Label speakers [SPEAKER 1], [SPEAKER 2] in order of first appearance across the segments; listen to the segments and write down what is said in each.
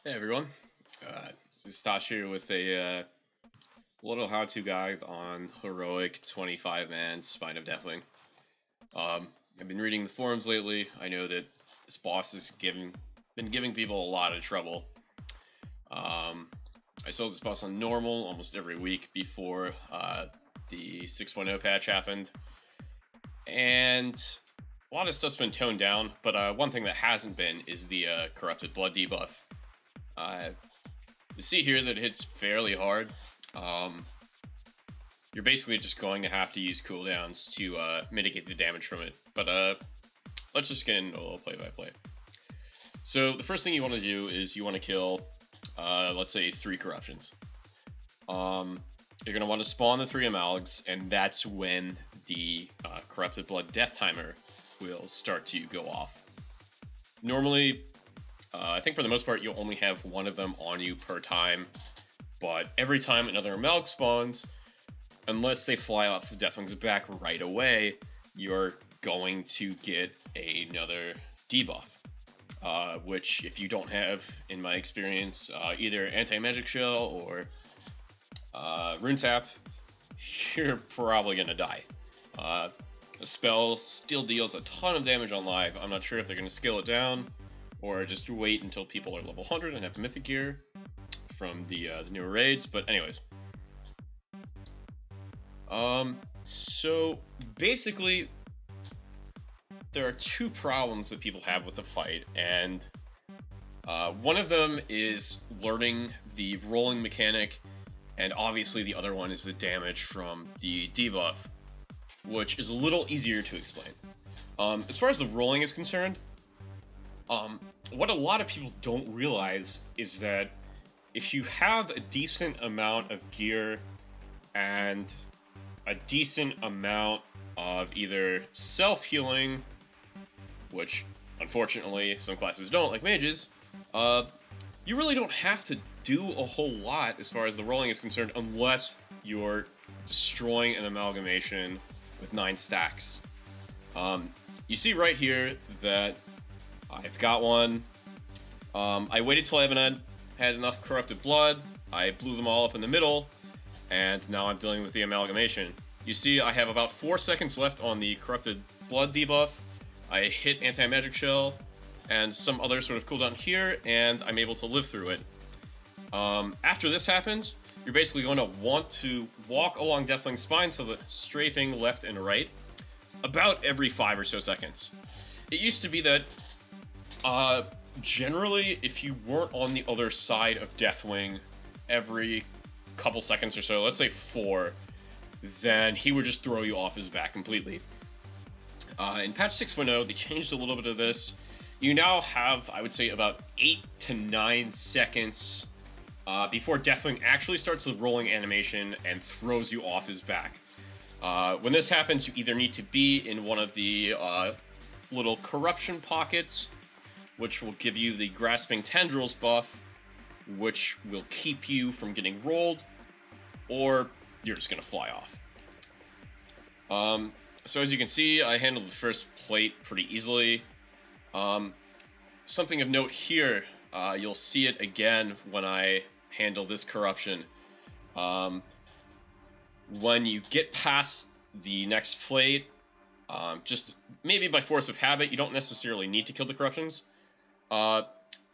[SPEAKER 1] Hey everyone, this is Tatsh here with a little how-to guide on heroic 25-man Spine of Deathwing. I've been reading the forums lately. I know that this boss has been giving people a lot of trouble. I saw this boss on normal almost every week before the 6.0 patch happened, and a lot of stuff's been toned down, but one thing that hasn't been is the corrupted blood debuff. You see here that it hits fairly hard. You're basically just going to have to use cooldowns to mitigate the damage from it. But let's just get into a little play-by-play. So the first thing you want to do is you want to kill, let's say, 3 corruptions. You're going to want to spawn the 3 Amalgs, and that's when the corrupted blood death timer will start to go off. Normally, I think for the most part, you'll only have one of them on you per time, but every time another Amalg spawns, unless they fly off of Deathwing's back right away, you're going to get another debuff, which if you don't have, in my experience, either anti-magic shell or Rune Tap, you're probably going to die. A spell still deals a ton of damage on live. I'm not sure if they're going to scale it down, or just wait until people are level 100 and have mythic gear from the newer raids. But anyways, so basically, there are 2 problems that people have with the fight, and one of them is learning the rolling mechanic, and obviously the other one is the damage from the debuff, which is a little easier to explain. As far as the rolling is concerned, what a lot of people don't realize is that if you have a decent amount of gear and a decent amount of either self-healing, which unfortunately some classes don't, like mages, you really don't have to do a whole lot as far as the rolling is concerned unless you're destroying an amalgamation with 9 stacks. You see right here that I've got one. I waited till I had enough corrupted blood. I blew them all up in the middle, and now I'm dealing with the amalgamation. You see I have about 4 seconds left on the corrupted blood debuff. I hit anti-magic shell and some other sort of cooldown here, and I'm able to live through it. After this happens, you're basically going to want to walk along Deathwing's spine, so the strafing left and right, about every 5 or so seconds. It used to be that generally, if you weren't on the other side of Deathwing every couple seconds or so, let's say 4, then he would just throw you off his back completely. In patch 6.0, they changed a little bit of this. You now have, I would say, about 8 to 9 seconds before Deathwing actually starts the rolling animation and throws you off his back. When this happens, you either need to be in one of the little corruption pockets, which will give you the Grasping Tendrils buff, which will keep you from getting rolled, or you're just going to fly off. So as you can see, I handled the first plate pretty easily. Something of note here, you'll see it again when I handle this corruption. When you get past the next plate, just maybe by force of habit, you don't necessarily need to kill the corruptions.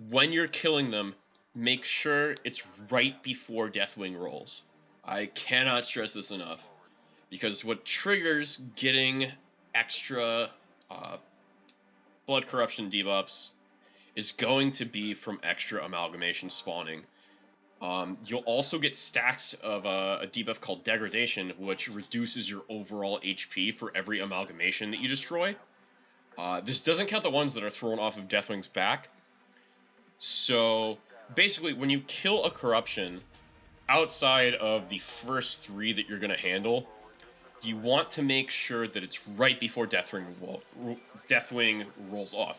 [SPEAKER 1] When you're killing them, make sure it's right before Deathwing Rolls. I cannot stress this enough, because what triggers getting extra blood corruption debuffs is going to be from extra amalgamation spawning. You'll also get stacks of a debuff called Degradation, which reduces your overall HP for every amalgamation that you destroy. This doesn't count the ones that are thrown off of Deathwing's back. So basically, when you kill a corruption outside of the first 3 that you're going to handle, you want to make sure that it's right before Deathwing rolls off.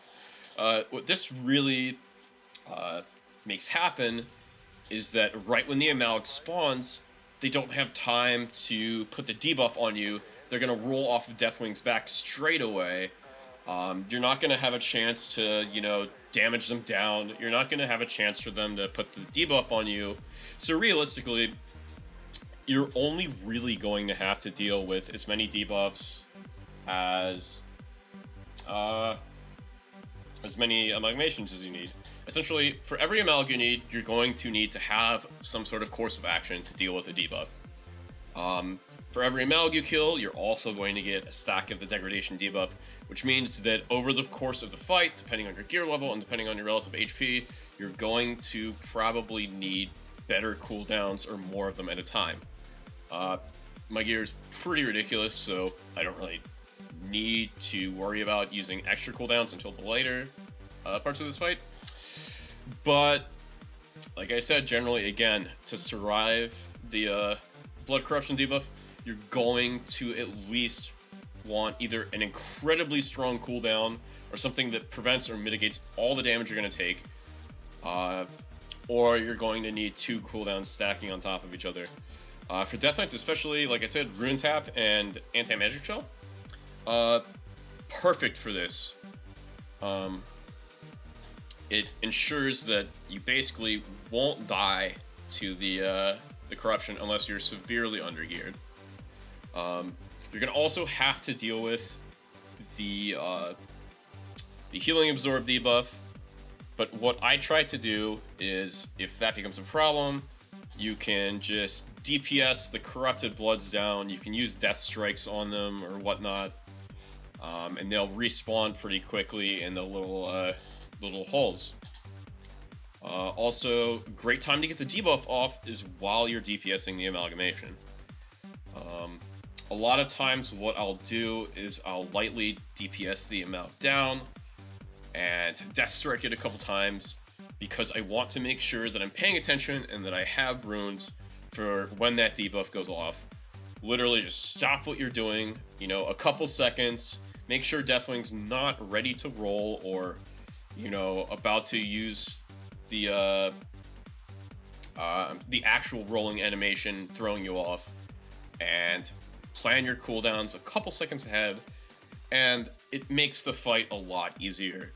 [SPEAKER 1] What this really makes happen is that right when the Amalg spawns, they don't have time to put the debuff on you. They're going to roll off of Deathwing's back straight away, You're not going to have a chance to, you know, damage them down. You're not going to have a chance for them to put the debuff on you. So realistically, you're only really going to have to deal with as many debuffs as many amalgamations as you need. Essentially, for every amalg you need, you're going to need to have some sort of course of action to deal with a debuff. For every amalg you kill, you're also going to get a stack of the degradation debuff, which means that over the course of the fight, depending on your gear level and depending on your relative HP, you're going to probably need better cooldowns or more of them at a time. My gear is pretty ridiculous, so I don't really need to worry about using extra cooldowns until the later parts of this fight. But, like I said, generally, again, to survive the blood corruption debuff, you're going to at least want either an incredibly strong cooldown or something that prevents or mitigates all the damage you're going to take, or you're going to need 2 cooldowns stacking on top of each other. For Deathwings especially, like I said, Rune Tap and Anti-Magic Shell, perfect for this. It ensures that you basically won't die to the corruption unless you're severely undergeared. You're gonna also have to deal with the healing absorb debuff, but what I try to do is, if that becomes a problem, you can just DPS the corrupted bloods down. You can use death strikes on them or whatnot, and they'll respawn pretty quickly in the little holes. Also, great time to get the debuff off is while you're DPSing the amalgamation. A lot of times what I'll do is I'll lightly DPS the amalg down and death strike it a couple times because I want to make sure that I'm paying attention and that I have runes for when that debuff goes off. Literally just stop what you're doing, you know, a couple seconds, make sure Deathwing's not ready to roll or, you know, about to use the actual rolling animation throwing you off, and plan your cooldowns a couple seconds ahead, and it makes the fight a lot easier.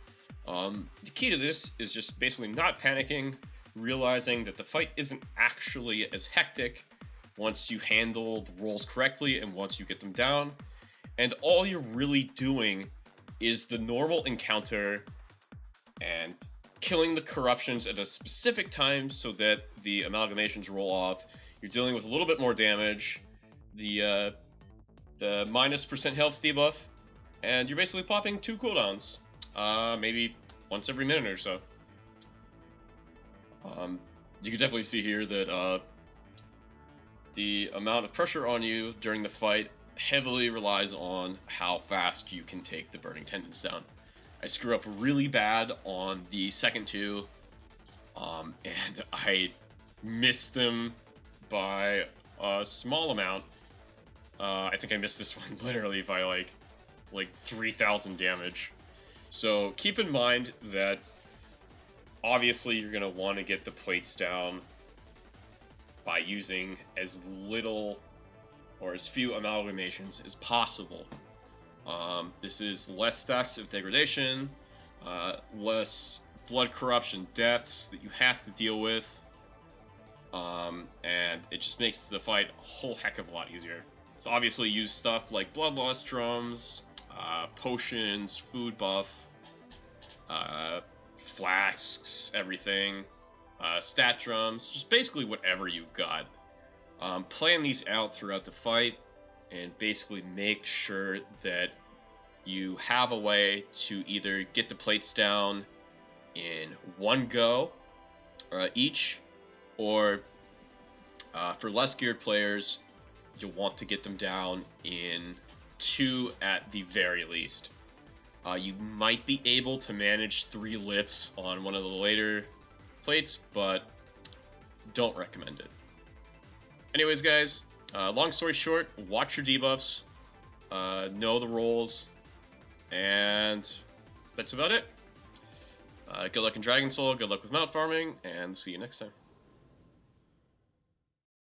[SPEAKER 1] The key to this is just basically not panicking, realizing that the fight isn't actually as hectic once you handle the rolls correctly and once you get them down, and all you're really doing is the normal encounter and killing the corruptions at a specific time so that the amalgamations roll off. You're dealing with a little bit more damage, the minus % health debuff, and you're basically popping 2 cooldowns, maybe once every minute or so. You can definitely see here that the amount of pressure on you during the fight heavily relies on how fast you can take the burning tendons down. I screw up really bad on the second 2, and I missed them by a small amount. I think I missed this one literally by like 3,000 damage. So keep in mind that obviously you're going to want to get the plates down by using as little or as few amalgamations as possible. This is less stacks of degradation, less blood corruption deaths that you have to deal with, and it just makes the fight a whole heck of a lot easier. So obviously use stuff like bloodlust drums, potions, food buff, flasks, everything, stat drums, just basically whatever you've got. Plan these out throughout the fight and basically make sure that you have a way to either get the plates down in one go each, or for less geared players, you'll want to get them down in 2 at the very least. You might be able to manage 3 lifts on one of the later plates, but don't recommend it. Anyways, guys, long story short, watch your debuffs, know the rolls, and that's about it. Good luck in Dragon Soul, good luck with mount farming, and see you next time.